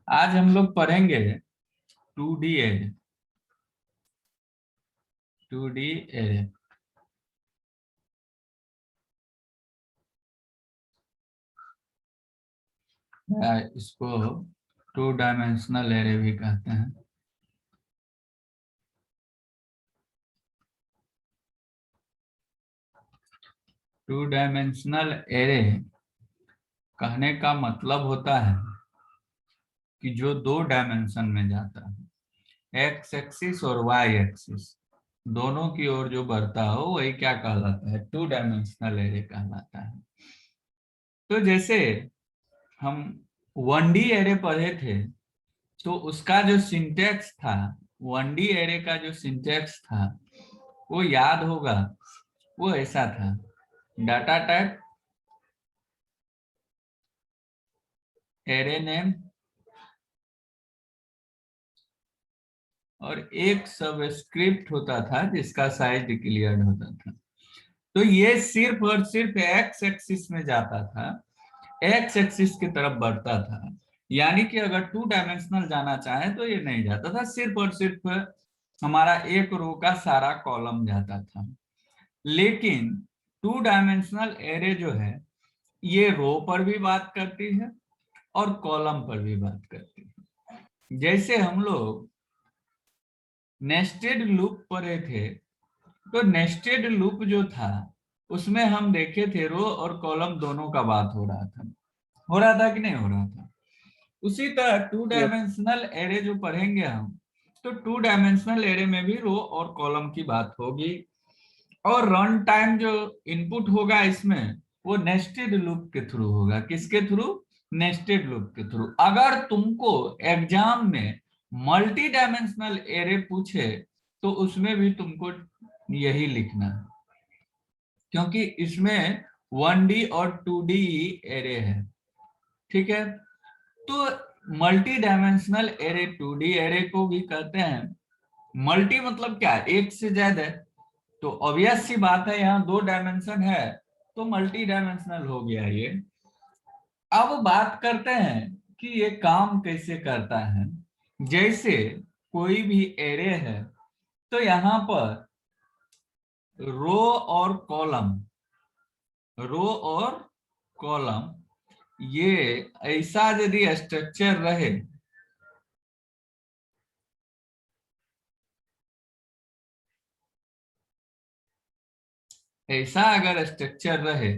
आज हम लोग पढ़ेंगे 2D एरे। 2D एरे या इसको 2 डायमेंशनल एरे भी कहते हैं। टू डायमेंशनल एरे कहने का मतलब होता है कि जो 2 डायमेंशन में जाता है, एक्स एक्सिस और वाई एक्सिस दोनों की ओर जो बढ़ता हो वही क्या कहलाता है? 2 डायमेंशनल एरे कहलाता है। तो जैसे हम 1D एरे पढ़े थे तो उसका जो सिंटेक्स था, 1D एरे का जो सिंटेक्स था वो याद होगा, वो ऐसा था। डाटा टाइप, एरे नेम और एक सबस्क्रिप्ट होता था जिसका साइज डिक्लेयर्ड होता था। तो ये सिर्फ और सिर्फ एक्स एक्सिस में जाता था, एक्स एक्सिस की तरफ बढ़ता था। यानी कि अगर 2 डायमेंशनल जाना चाहे तो ये नहीं जाता था, सिर्फ और सिर्फ हमारा एक रो का सारा कॉलम जाता था। लेकिन 2 डायमेंशनल एरे जो है ये रो पर भी बात करती है और कॉलम पर भी बात करती है। जैसे हम लोग नेस्टेड लूप पढ़े थे तो नेस्टेड लूप जो था उसमें हम देखे थे रो और कॉलम दोनों का बात हो रहा था कि नहीं हो रहा था? उसी तरह 2 डायमेंशनल एरे जो पढ़ेंगे हम, तो 2 डायमेंशनल एरे में भी रो और कॉलम की बात होगी। और रन टाइम जो इनपुट होगा इसमें वो नेस्टेड लूप के थ्रू होगा। किसके थ्रू? नेस्टेड लूप के थ्रू। अगर तुमको एग्जाम में मल्टी डायमेंशनल एरे पूछे तो उसमें भी तुमको यही लिखना है, क्योंकि इसमें 1D और 2D एरे है। ठीक है, तो multi dimensional array 2D array को भी कहते हैं। मल्टी मतलब क्या? एक से ज्यादा है, तो ऑब्वियस सी बात है यहाँ 2 डायमेंशन है तो मल्टी डायमेंशनल हो गया ये। अब बात करते हैं कि ये काम कैसे करता है। जैसे कोई भी एरे है तो यहाँ पर रो और कॉलम, रो और कॉलम ये ऐसा यदि स्ट्रक्चर रहे, ऐसा अगर स्ट्रक्चर रहे,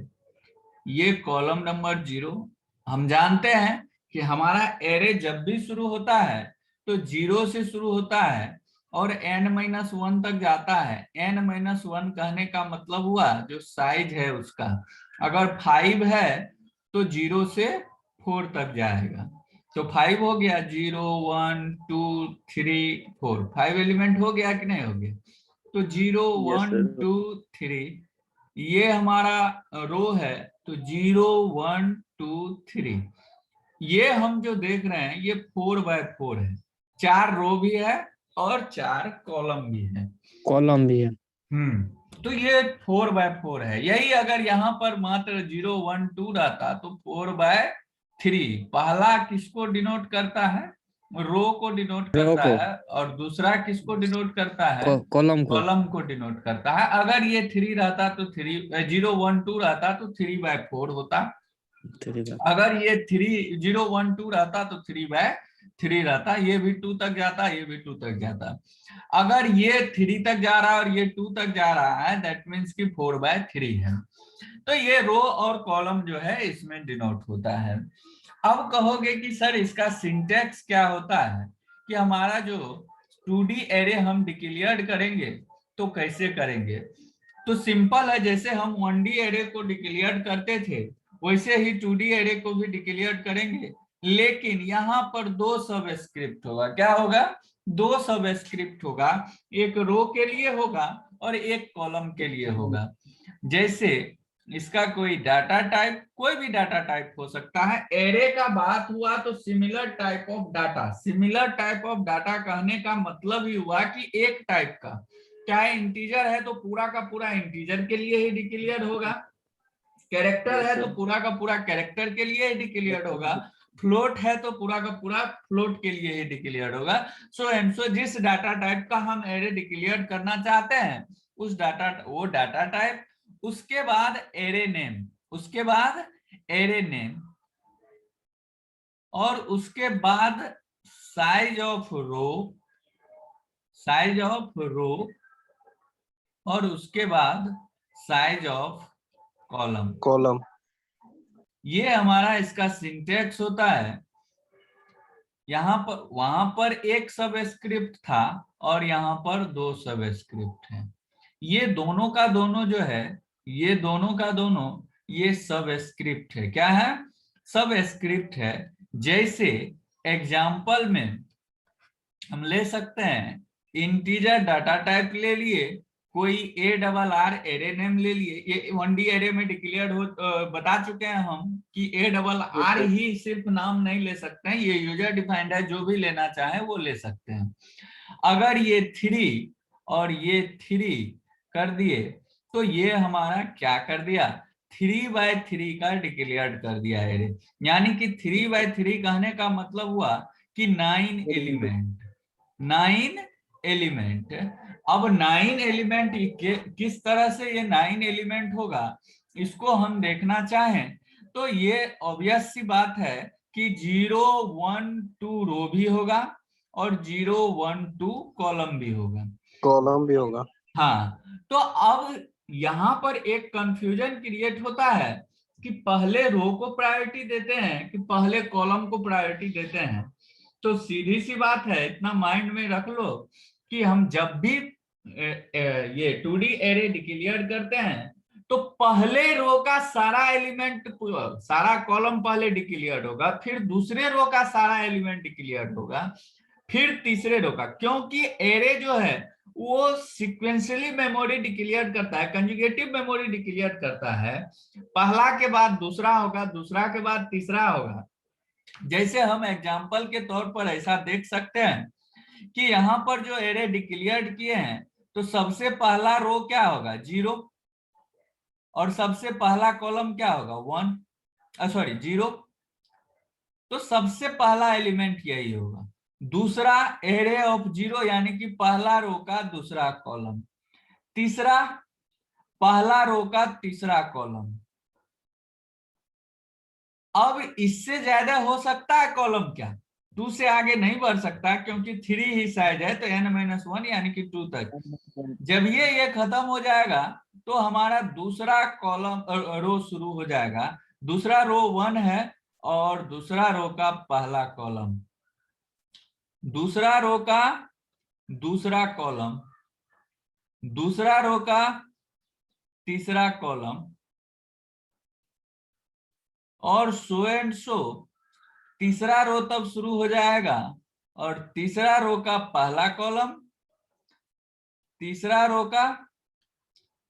ये कॉलम नंबर 0, हम जानते हैं कि हमारा एरे जब भी शुरू होता है तो 0 से शुरू होता है और n-1 तक जाता है। n-1 कहने का मतलब हुआ जो साइज है उसका, अगर 5 है तो 0 से 4 तक जाएगा। तो 5 हो गया, 0 1 2 3 4, 5 एलिमेंट हो गया कि नहीं हो गया? तो 0 1 2 3 ये हमारा रो है, तो 0 1 2 3। ये हम जो देख रहे हैं ये 4x4 है, 4 रो भी है और 4 कॉलम भी है। कॉलम भी है। तो ये 4x4 है। यही अगर यहाँ पर मात्र 0 1 2 रहता तो 4x3। पहला किसको डिनोट करता है? रो को डिनोट रो करता को, है, और दूसरा किसको डिनोट करता है? कॉलम को। कॉलम को डिनोट करता है। अगर ये 3 रहता तो 0 1 2 रहता तो 3x4 होता। अगर ये 0 1 2 रहता तो 3x3 रहता। ये भी 2 तक जाता, ये भी 2 तक जाता। अगर ये 3 तक जा रहा है और ये 2 तक जा रहा है, दैट मीन्स कि 4x3 है। तो ये रो और कॉलम जो है इसमें डिनोट होता है। अब कहोगे कि सर इसका सिंटेक्स क्या होता है, कि हमारा जो 2D एरे हम डिक्लेयर करेंगे तो कैसे करेंगे? तो सिंपल है, जैसे हम 1D एरे को डिक्लेयर करते थे वैसे ही 2D एरे को भी डिक्लेयर करेंगे। लेकिन यहाँ पर 2 सब स्क्रिप्ट होगा। क्या होगा? 2 सब स्क्रिप्ट होगा, एक रो के लिए होगा और एक कॉलम के लिए होगा। जैसे इसका कोई डाटा टाइप, कोई भी डाटा टाइप हो सकता है। एरे का बात हुआ तो similar type of data, similar type of data कहने का मतलब ही हुआ कि एक टाइप का, चाहे इंटीजर है तो पूरा का पूरा इंटीजर के लिए ही डिक्लेयर होगा, कैरेक्टर है तो पूरा का पूरा कैरेक्टर के लिए ही डिक्लेयर होगा, फ्लोट है तो पूरा का पूरा फ्लोट के लिए ही डिक्लेयर होगा। सो एंड सो जिस डाटा टाइप का हम एरे डिक्लेयर करना चाहते हैं उस वो डाटा टाइप, उसके बाद एरे नेम, उसके बाद एरे नेम, और उसके बाद size of row, size of row, और उसके बाद साइज ऑफ कॉलम। कॉलम। ये हमारा इसका सिंटेक्स होता है। यहाँ पर वहां पर एक सब स्क्रिप्ट था और यहाँ पर दो सब स्क्रिप्ट है। ये दोनों का दोनों जो है, ये दोनों का दोनों ये सब स्क्रिप्ट है। क्या है? सब स्क्रिप्ट है। जैसे एग्जाम्पल में हम ले सकते हैं इंटीजर डाटा टाइप ले लिए, कोई ARR एरे नेम ले लिए। ये 1D एरे में डिक्लेयर हो बता चुके हैं हम कि ARR ही सिर्फ नाम नहीं ले सकते हैं, ये यूजर डिफाइंड है, जो भी लेना चाहे वो ले सकते हैं। अगर ये 3 और ये 3 कर दिए तो ये हमारा क्या कर दिया, 3x3 का डिक्लेयर कर दिया एरे। यानी कि 3x3 कहने का मतलब हुआ कि 9 एलिमेंट, 9 एलिमेंट। अब 9 एलिमेंट किस तरह से ये 9 एलिमेंट होगा इसको हम देखना चाहें तो ये ऑब्वियस सी बात है कि 0 1 2 रो भी होगा और 0 1 2 कॉलम भी होगा। कॉलम भी होगा। हाँ, तो अब यहाँ पर एक कंफ्यूजन क्रिएट होता है कि पहले रो को प्रायोरिटी देते हैं कि पहले कॉलम को प्रायोरिटी देते हैं। तो सीधी सी बात है, इतना माइंड में रख लो कि हम जब भी ये 2D एरे डिक्लेयर करते हैं तो पहले रो का सारा एलिमेंट, सारा कॉलम पहले डिक्लेयर होगा, फिर दूसरे रो का सारा एलिमेंट डिक्लेयर होगा, फिर तीसरे रो का। क्योंकि एरे जो है वो सिक्वेंशियली मेमोरी डिक्लेयर करता है, कंजुगेटिव मेमोरी डिक्लेयर करता है। पहला के बाद दूसरा होगा, दूसरा के बाद तीसरा होगा। जैसे हम एग्जाम्पल के तौर पर ऐसा देख सकते हैं कि यहाँ पर जो एरे डिक्लेयर किए हैं तो सबसे पहला रो क्या होगा, 0, और सबसे पहला कॉलम क्या होगा, 1, सॉरी 0। तो सबसे पहला एलिमेंट यही होगा। दूसरा एरे ऑफ 0 यानी कि पहला रो का दूसरा कॉलम, तीसरा पहला रो का तीसरा कॉलम। अब इससे ज्यादा हो सकता है कॉलम क्या, 2 से आगे नहीं बढ़ सकता क्योंकि 3 ही साइज है, तो n-1 यानी कि 2 तक। जब ये खत्म हो जाएगा तो हमारा दूसरा कॉलम रो शुरू हो जाएगा। दूसरा रो 1 है और दूसरा रो का पहला कॉलम, दूसरा रो का दूसरा कॉलम, दूसरा रो का तीसरा कॉलम, और सो एंड सो। तीसरा रो तब शुरू हो जाएगा और तीसरा रो का पहला कॉलम, तीसरा रो का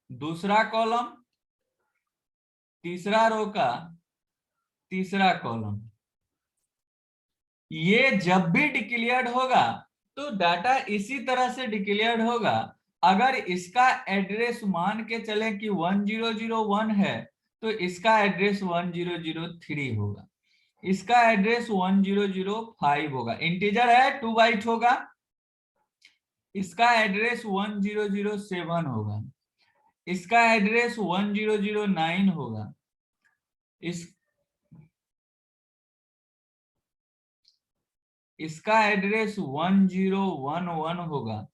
दूसरा कॉलम, तीसरा रो का तीसरा कॉलम। ये जब भी डिक्लेयर्ड होगा तो डाटा इसी तरह से डिक्लेयर्ड होगा। अगर इसका एड्रेस मान के चले कि 1001 है तो इसका एड्रेस 1003 होगा, इसका एड्रेस 1005 होगा, इंटीजर है 2 बाइट होगा। इसका एड्रेस 1007 होगा, इसका एड्रेस 1009 होगा, इसका एड्रेस 1011 होगा,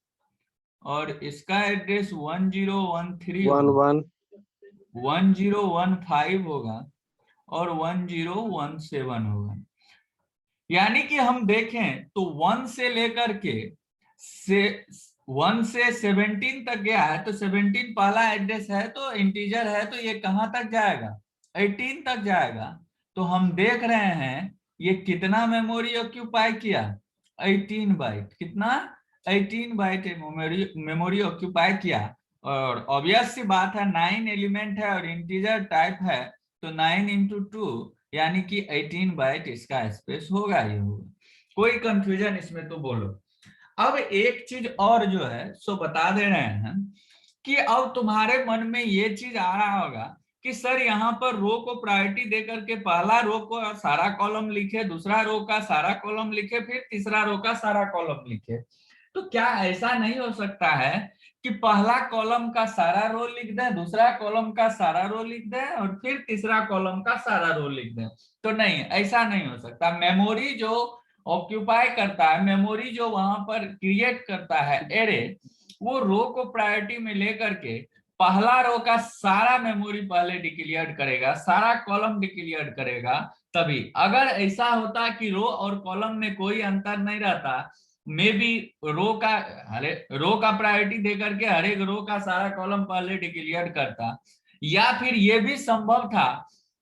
और इसका एड्रेस 1013 होगा, 1015 होगा, और 1017 होगा। यानी कि हम देखें तो 1 से लेकर के 1 से 17 तक गया है, तो 17 पहला एड्रेस है तो इंटीजर है, तो ये कहां तक जाएगा, 18 तक जाएगा। तो हम देख रहे हैं ये कितना मेमोरी ऑक्यूपाई किया, 18 बाइट। कितना, 18 बाइट मेमोरी ऑक्यूपाई किया। और ऑब्वियस सी बात है 9 एलिमेंट है और इंटीजर टाइप है, तो 9 into 2 यानी कि 18 बाइट इसका स्पेस होगा ही होगा। कोई कंफ्यूजन इसमें तो बोलो। अब एक चीज और जो है सो बता दे रहे हैं कि अब तुम्हारे मन में ये चीज आ रहा होगा कि सर यहाँ पर रो को प्रायोरिटी दे करके पहला रो को सारा कॉलम लिखे, दूसरा रो का सारा कॉलम लिखे, फिर तीसरा रो का सारा कॉलम लिखे। तो क्या ऐसा नहीं हो सकता है कि पहला कॉलम का सारा रो लिख दें, दूसरा कॉलम का सारा रो लिख दें और फिर तीसरा कॉलम का सारा रो लिख दें? तो नहीं, ऐसा नहीं हो सकता। मेमोरी जो ऑक्यूपाई करता है, मेमोरी जो वहां पर क्रिएट करता है एरे, वो रो को प्रायोरिटी में लेकर के पहला रो का सारा मेमोरी पहले डिक्लेयर करेगा, सारा कॉलम डिक्लेयर करेगा। तभी अगर ऐसा होता कि रो और कॉलम में कोई अंतर नहीं रहता, मे बी रो का प्रायोरिटी देकर के हर एक रो का सारा कॉलम पहले डिक्लेयर करता, या फिर यह भी संभव था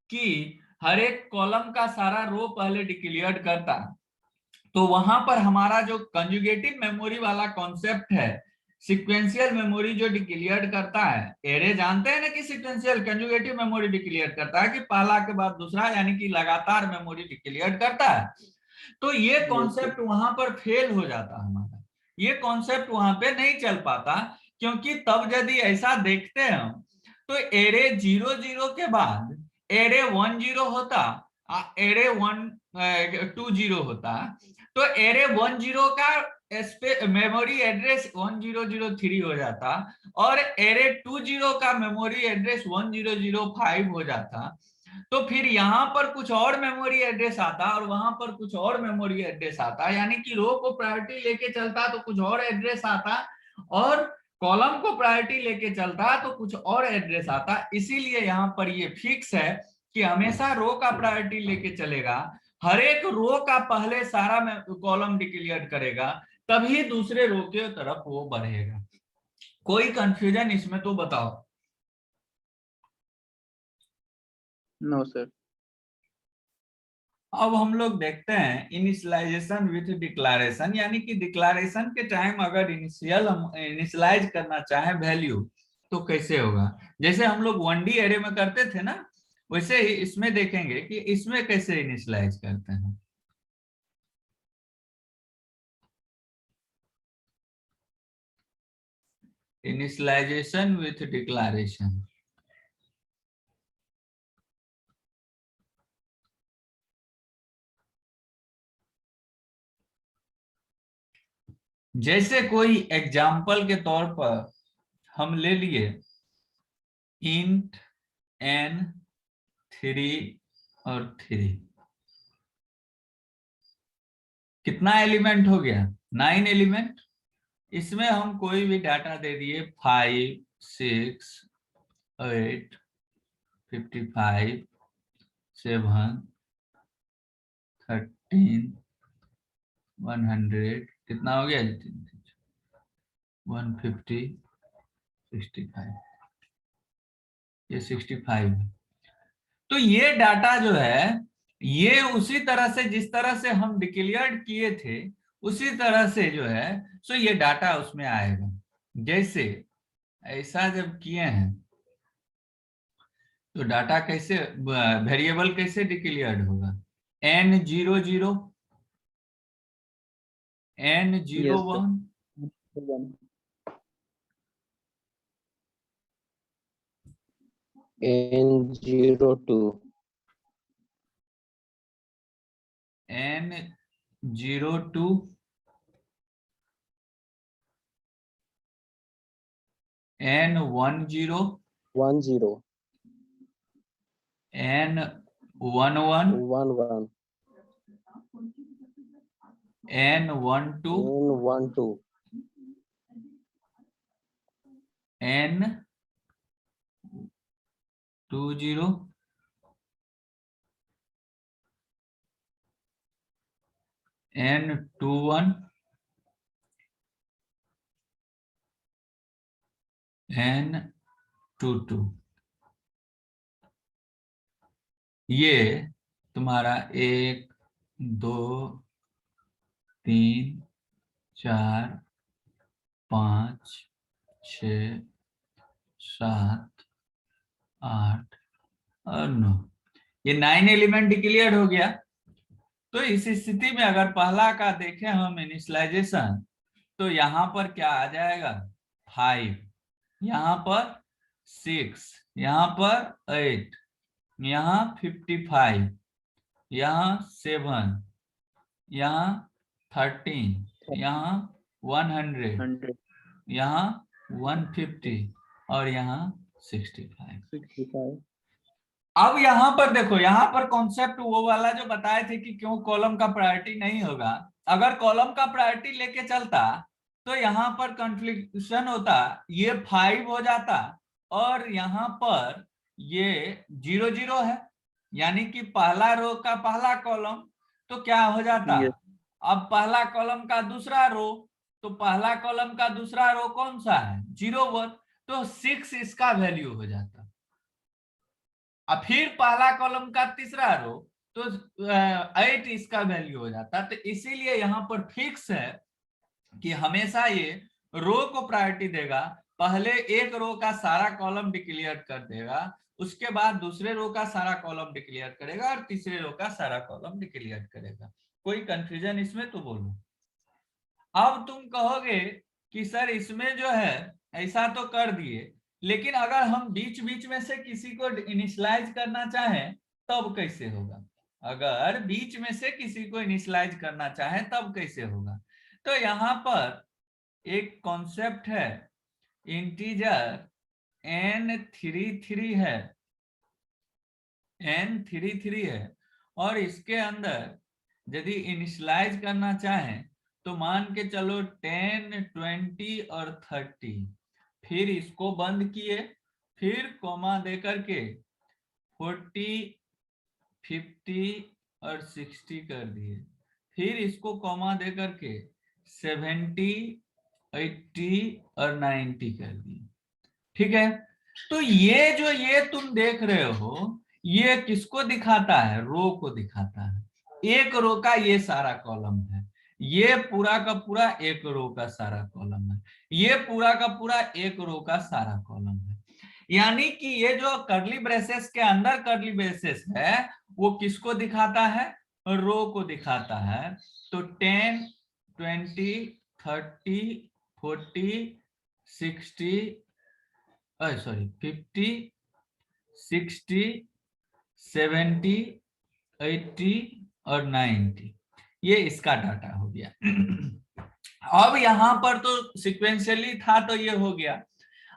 कि हर एक कॉलम का सारा रो पहले डिक्लेयर करता। तो वहां पर हमारा जो कंजुगेटिव मेमोरी वाला कॉन्सेप्ट है, सिक्वेंशियल मेमोरी जो डिक्लेयर करता है, एरे जानते हैं ना कि सिक्वेंशियल कंजुगेटिव मेमोरी डिक्लेयर करता है कि पहला के बाद दूसरा, यानी कि लगातार मेमोरी डिक्लेयर करता है। तो ये कॉन्सेप्ट वहां पर फेल हो जाता हमारा, ये कॉन्सेप्ट वहां पे नहीं चल पाता, क्योंकि तब यदि ऐसा देखते हैं हम, तो एरे 0 0 के बाद एरे 1 0 होता, एरे 1 2 0 होता, तो एरे 1 0 का मेमोरी एड्रेस 1003 हो जाता और एरे 2 0 का मेमोरी एड्रेस 1005 हो जाता। तो फिर यहाँ पर कुछ और मेमोरी एड्रेस आता और वहां पर कुछ और मेमोरी एड्रेस आता, यानी कि रो को प्रायोरिटी लेके चलता तो कुछ और एड्रेस आता, और कॉलम को प्रायोरिटी लेके चलता तो कुछ और एड्रेस आता। इसीलिए यहाँ पर ये फिक्स है कि हमेशा रो का प्रायोरिटी लेके चलेगा, हर एक रो का पहले सारा कॉलम डिक्लेयर करेगा, तभी दूसरे रो के तरफ वो बढ़ेगा। कोई कंफ्यूजन इसमें तो बताओ। No sir. अब हम लोग देखते हैं इनिशियलाइजेशन विथ डिक्लेरेशन, यानी कि डिक्लेरेशन के टाइम अगर इनिशियलाइज करना चाहे वैल्यू तो कैसे होगा। जैसे हम लोग 1D एरे में करते थे ना, वैसे ही इसमें देखेंगे कि इसमें कैसे इनिशियलाइज करते हैं। इनिशियलाइजेशन विथ डिक्लेरेशन, जैसे कोई एग्जाम्पल के तौर पर हम ले लिए इंट n 3 और 3, कितना एलिमेंट हो गया? 9 एलिमेंट। इसमें हम कोई भी डाटा दे दिए 5 6 8 55 7 13 100, कितना हो गया? 150 65, ये 65 है। तो ये डाटा जो है, ये उसी तरह से जिस तरह से हम डिक्लेयर किए थे उसी तरह से जो है सो ये डाटा उसमें आएगा। जैसे ऐसा जब किए हैं तो डाटा कैसे, वेरिएबल कैसे डिक्लेयर्ड होगा? n00 n01 n02 n02 n10 10 n11 11 n12 n12 n20 n21 n22। ये तुम्हारा 1 2 3 4 5 6 7 8 और 9, ये 9 एलिमेंट डिक्लेयर हो गया। तो इस स्थिति में अगर पहला का देखें हम इनिशियलाइजेशन, तो यहाँ पर क्या आ जाएगा? 5, यहाँ पर 6, यहाँ पर 8, यहाँ 55, यहाँ 7, यहाँ 13, यहाँ 100, 100, यहाँ 150 और यहाँ 65। 65. अब यहाँ पर देखो, यहाँ पर कॉन्सेप्ट वो वाला जो बताए थे कि क्यों कॉलम का प्रायोरिटी नहीं होगा। अगर कॉलम का प्रायोरिटी लेके चलता तो यहाँ पर कंफ्लिक्शन होता, ये 5 हो जाता और यहाँ पर ये 0 0 है, यानी कि पहला रो का पहला कॉलम तो क्या हो जाता, Yes. अब पहला कॉलम का दूसरा रो, तो पहला कॉलम का दूसरा रो कौन सा है, 0 1, तो 6 इसका वैल्यू हो जाता। अब फिर पहला कॉलम का तीसरा रो तो 8 इसका वैल्यू हो जाता। तो इसीलिए यहाँ पर फिक्स है कि हमेशा ये रो को प्रायोरिटी देगा, पहले एक रो का सारा कॉलम डिक्लेयर कर देगा, उसके बाद दूसरे रो का सारा कॉलम डिक्लेयर करेगा और तीसरे रो का सारा कॉलम डिक्लेयर करेगा। कोई कंफ्यूजन इसमें तो बोलो। अब तुम कहोगे कि सर इसमें जो है ऐसा तो कर दिए, लेकिन अगर हम बीच बीच में से किसी को इनिशियलाइज करना चाहें तब कैसे होगा, अगर बीच में से किसी को इनिशियलाइज करना चाहें तब कैसे होगा। तो यहाँ पर एक कॉन्सेप्ट है, इंटीजर n33 है, n33 है और इसके अंदर यदि इनिशियलाइज करना चाहें तो मान के चलो 10, 20 और 30, फिर इसको बंद किए, फिर कॉमा देकर के 40, 50 और 60 कर दिए, फिर इसको कॉमा देकर के 70, 80 और 90 कर दिए। ठीक है, तो ये तुम देख रहे हो ये किसको दिखाता है, रो को दिखाता है। एक रो का ये सारा कॉलम है, ये पूरा का पूरा एक रो का सारा कॉलम है, ये पूरा का पूरा एक रो का सारा कॉलम है। यानी कि ये जो कर्ली ब्रेसेस के अंदर कर्ली ब्रेसेस है वो किसको दिखाता है, रो को दिखाता है। तो 10, 20, 30, 40, 60, सॉरी 50, 60, 70, 80 और 90, ये इसका डाटा हो गया। अब यहाँ पर तो सिक्वेंशियली था तो ये हो गया।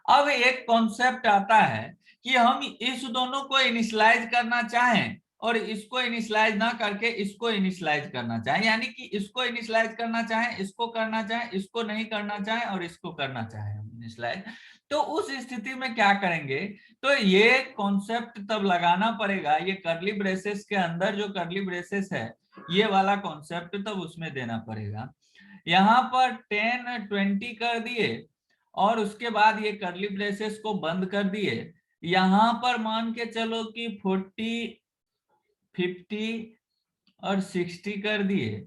अब एक कॉन्सेप्ट आता है कि हम इस दोनों को इनिशियलाइज करना चाहें और इसको इनिशियलाइज ना करके इसको इनिशियलाइज करना चाहें, यानी कि इसको इनिशियलाइज करना चाहें, इसको करना चाहें, इसको नहीं करना चाहें और इसको करना चाहें इनिशियलाइज, तो उस स्थिति में क्या करेंगे। तो ये कॉन्सेप्ट तब लगाना पड़ेगा, ये कर्ली ब्रेसेस के अंदर जो कर्ली ब्रेसेस है ये वाला कॉन्सेप्ट तब उसमें देना पड़ेगा। यहाँ पर 10, 20 कर दिए और उसके बाद ये कर्ली ब्रेसेस को बंद कर दिए। यहाँ पर मान के चलो कि 40, 50 और 60 कर दिए,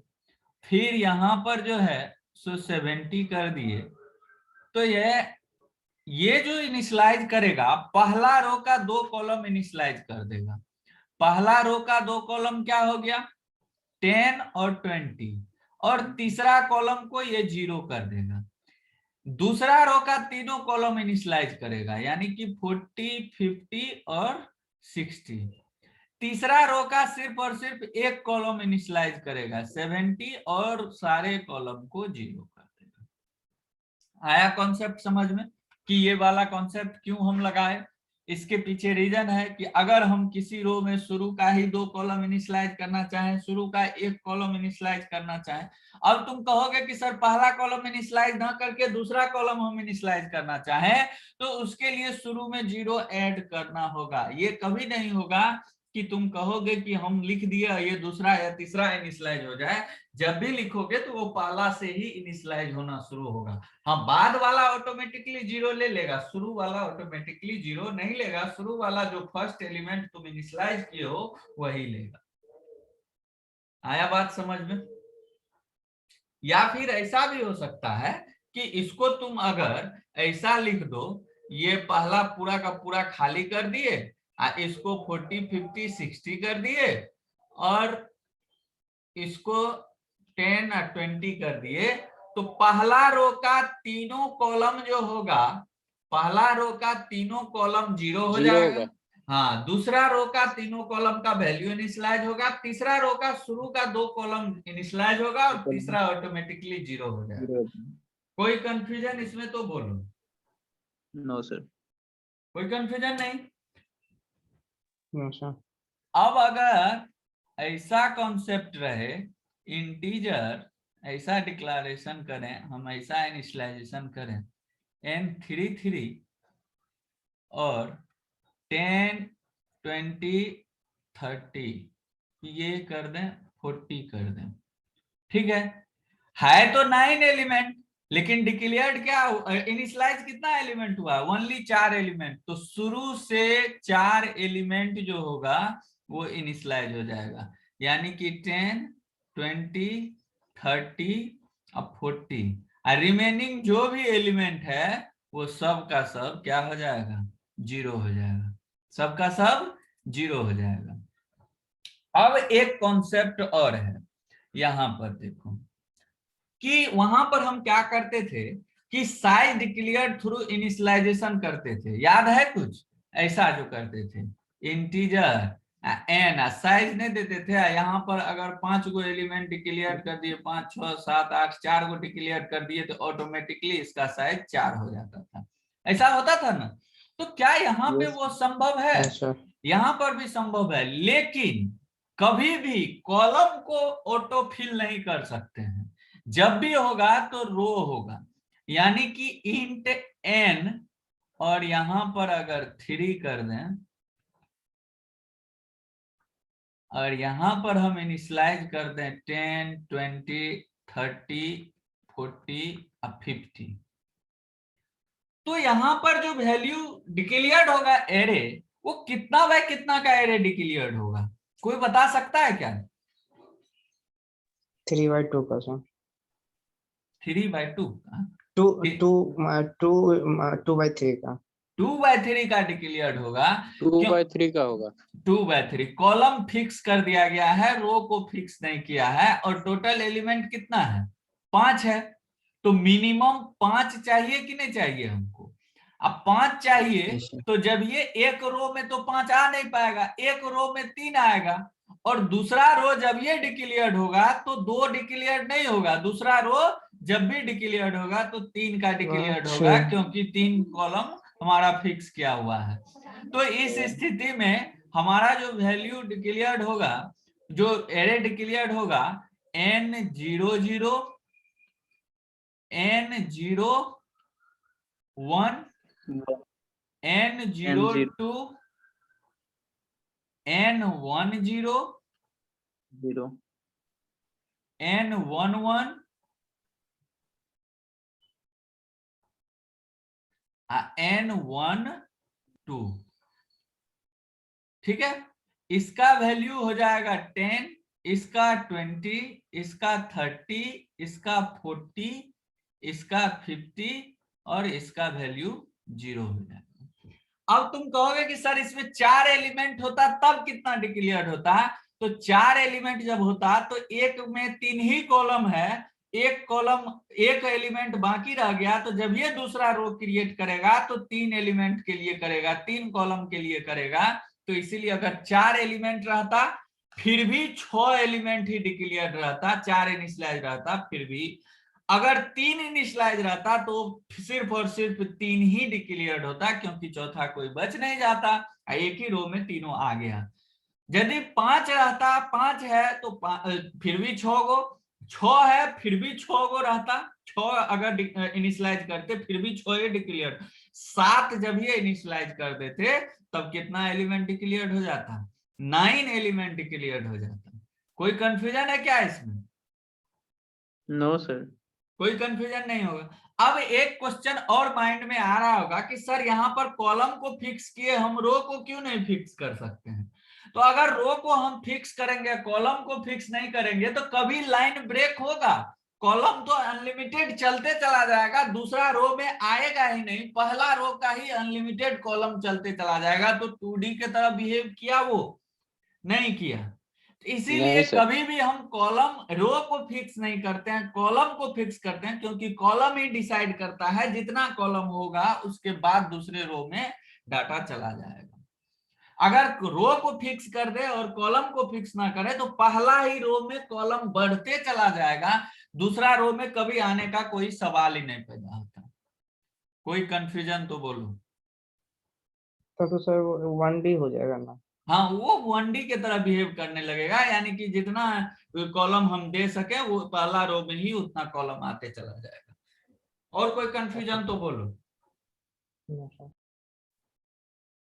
फिर यहाँ पर जो है सो 70 कर दिए। तो ये जो इनिशियलाइज करेगा, पहला रो का 2 कॉलम इनिशियलाइज कर देगा। पहला रो का 2 कॉलम क्या हो गया, 10 और 20, और तीसरा कॉलम को ये 0 कर देगा। दूसरा रो का तीनों कॉलम इनिशियलाइज करेगा, यानी कि 40, 50 और 60। तीसरा रो का सिर्फ और सिर्फ एक कॉलम इनिशियलाइज करेगा 70 और सारे कॉलम को 0 कर देगा। आया कॉन्सेप्ट समझ में कि ये वाला कॉन्सेप्ट क्यों हम लगाए, इसके पीछे रीजन है कि अगर हम किसी रो में शुरू का ही 2 कॉलम इनिशियलाइज करना चाहें, शुरू का एक कॉलम इनिशियलाइज करना चाहें, अब तुम कहोगे कि सर पहला कॉलम इनिशियलाइज ना करके दूसरा कॉलम हम इनिशियलाइज करना चाहें तो उसके लिए शुरू में 0 ऐड करना होगा। ये कभी नहीं होगा कि तुम कहोगे कि हम लिख दिया ये दूसरा या तीसरा इनिशियलाइज हो जाए। जब भी लिखोगे तो वो पहला से ही इनिशियलाइज होना शुरू होगा। हाँ, बाद वाला ऑटोमेटिकली 0 ले लेगा, शुरू वाला ऑटोमेटिकली 0 नहीं लेगा। शुरू वाला जो फर्स्ट एलिमेंट तुम इनिशियलाइज किए हो वही लेगा। आया बात समझ में। या फिर ऐसा भी हो सकता है कि इसको तुम अगर ऐसा लिख दो, ये पहला पूरा का पूरा खाली कर दिए, इसको 40, 50, 60 कर दिए और इसको 10 और 20 कर दिए, तो पहला रो का तीनों कॉलम जो होगा पहला रो का तीनों कॉलम 0 हो 0 जाएगा। होगा। हाँ, दूसरा रो का तीनों कॉलम का वैल्यू इनिशियलाइज होगा, तीसरा रो का शुरू का 2 कॉलम इनिशियलाइज होगा और तीसरा ऑटोमेटिकली 0 हो जाएगा। 0। कोई कंफ्यूजन इसमें तो बोलो। No sir. कोई कंफ्यूजन नहीं। No sir. अब अगर ऐसा कॉन्सेप्ट रहे, इंटीजर ऐसा डिक्लेरेशन करें, हम ऐसा इनिशियलाइजेशन करें n3 3 और 10 20 30 ये कर दें 40 कर दें, ठीक है तो 9 एलिमेंट, लेकिन डिक्लेयर्ड क्या इनिशियलाइज कितना एलिमेंट हुआ, ओनली 4 एलिमेंट। तो शुरू से 4 एलिमेंट जो होगा वो इनिशियलाइज हो जाएगा, यानी कि 10 20 30 और 40, और रिमेनिंग जो भी एलिमेंट है वो सब का सब क्या हो जाएगा, 0 हो जाएगा, सबका सब 0 हो जाएगा। अब एक कॉन्सेप्ट और है यहां पर देखो कि वहां पर हम क्या करते थे कि साइज डिक्लेयर थ्रू इनिशियलाइजेशन करते थे, याद है कुछ ऐसा जो करते थे, इंटीजर एन साइज नहीं देते थे, यहाँ पर अगर 5 गो एलिमेंट डिक्लेयर कर दिए, 5 6 7 8 4 गो डिक्लेयर कर दिए तो ऑटोमेटिकली इसका साइज 4 हो जाता था, ऐसा होता था ना। तो क्या यहाँ पे वो संभव है? यहाँ पर भी संभव है, लेकिन कभी भी कॉलम को ऑटो फिल नहीं कर सकते हैं, जब भी होगा तो रो होगा, यानी कि इंट n और यहां पर अगर 3 कर दें और यहां पर हम इनिशियलाइज कर दें 10 20 30 40 और 50, तो यहां पर जो वैल्यू डिक्लेयर्ड होगा एरे, वो कितना बाय कितना का एरे डिक्लेयर्ड होगा, कोई बता सकता है क्या? 3/2 का सर। 3/2 2/3 का। 2/3 का डिक्लेयर्ड होगा। 2/3 का होगा। 2/3 कॉलम फिक्स कर दिया गया है, रो को फिक्स नहीं किया है, और टोटल एलिमेंट कितना है, 5 है, तो मिनिमम 5 चाहिए कि नहीं चाहिए हमको? अब 5 चाहिए तो जब ये एक रो में तो 5 आ नहीं पाएगा, एक रो में 3 आएगा, और दूसरा रो जब ये डिक्लेयर्ड होगा तो 2 डिक्लेयर्ड नहीं होगा, दूसरा रो जब भी डिक्लेयर्ड होगा तो 3 का डिक्लेयर्ड होगा, क्योंकि 3 कॉलम हमारा फिक्स किया हुआ है। तो इस स्थिति में हमारा जो वैल्यू डिक्लेयर्ड होगा, जो एरे डिक्लेयर्ड होगा, n00 n01 n02 n10 0 n11 n12, ठीक है। इसका वैल्यू हो जाएगा 10, इसका 20, इसका 30, इसका 40, इसका 50 और इसका वैल्यू 0 हो जाएगा। अब तुम कहोगे कि सर इसमें 4 एलिमेंट होता तब कितना डिक्लेयर्ड होता है? तो 4 एलिमेंट जब होता तो एक में 3 ही कॉलम है, एक कॉलम एक एलिमेंट बाकी रह गया, तो जब ये दूसरा रो क्रिएट करेगा तो 3 एलिमेंट के लिए करेगा, 3 कॉलम के लिए करेगा। तो इसीलिए अगर 4 एलिमेंट रहता फिर भी 6 एलिमेंट ही डिक्लेयर्ड रहता, 4 इनिशियलाइज रहता फिर भी, अगर 3 इनिशियलाइज रहता तो सिर्फ और सिर्फ 3 ही डिक्लेयर्ड होता, क्योंकि चौथा कोई बच नहीं जाता, एक ही रो में तीनों आ गया। यदि 5 रहता, 5 है तो फिर भी 6 गो, 6 है फिर भी 6 गो रहता, 6 अगर इनिशियलाइज करते फिर भी 6 ही डिक्लेयर्ड, 7 जब ये इनिशियलाइज कर देते तब कितना एलिमेंट डिक्लेयर्ड हो जाता, 9 एलिमेंट डिक्लेयर्ड हो जाता। कोई कंफ्यूजन है क्या इसमें? No sir. कोई कंफ्यूजन नहीं होगा। अब एक क्वेश्चन और माइंड में आ रहा होगा कि सर यहाँ पर कॉलम को फिक्स किए, हम रो को क्यों नहीं फिक्स कर सकते हैं? तो अगर रो को हम फिक्स करेंगे, कॉलम को फिक्स नहीं करेंगे तो कभी लाइन ब्रेक होगा, कॉलम तो अनलिमिटेड चलते चला जाएगा, दूसरा रो में आएगा ही नहीं, पहला रो का ही अनलिमिटेड कॉलम चलते चला जाएगा। तो 2D के तरह बिहेव किया वो नहीं किया। इसीलिए नहीं सर। कभी भी हम कॉलम रो को फिक्स नहीं करते हैं, कॉलम को फिक्स करते हैं, क्योंकि कॉलम ही डिसाइड करता है, जितना कॉलम होगा उसके बाद दूसरे रो में डाटा चला जाएगा। अगर रो को फिक्स कर दे और कॉलम को फिक्स ना करे तो पहला ही रो में कॉलम बढ़ते चला जाएगा, दूसरा रो में कभी आने का कोई सवाल ही नहीं पैदा होता। कोई कंफ्यूजन तो बोलो। तो सर 1D हो जाएगा ना। हाँ, वो 1D के तरह बिहेव करने लगेगा, यानी कि जितना कॉलम हम दे सके वो पहला रो में ही उतना कॉलम आते चला जाएगा। और कोई कंफ्यूजन तो बोलो। No sir.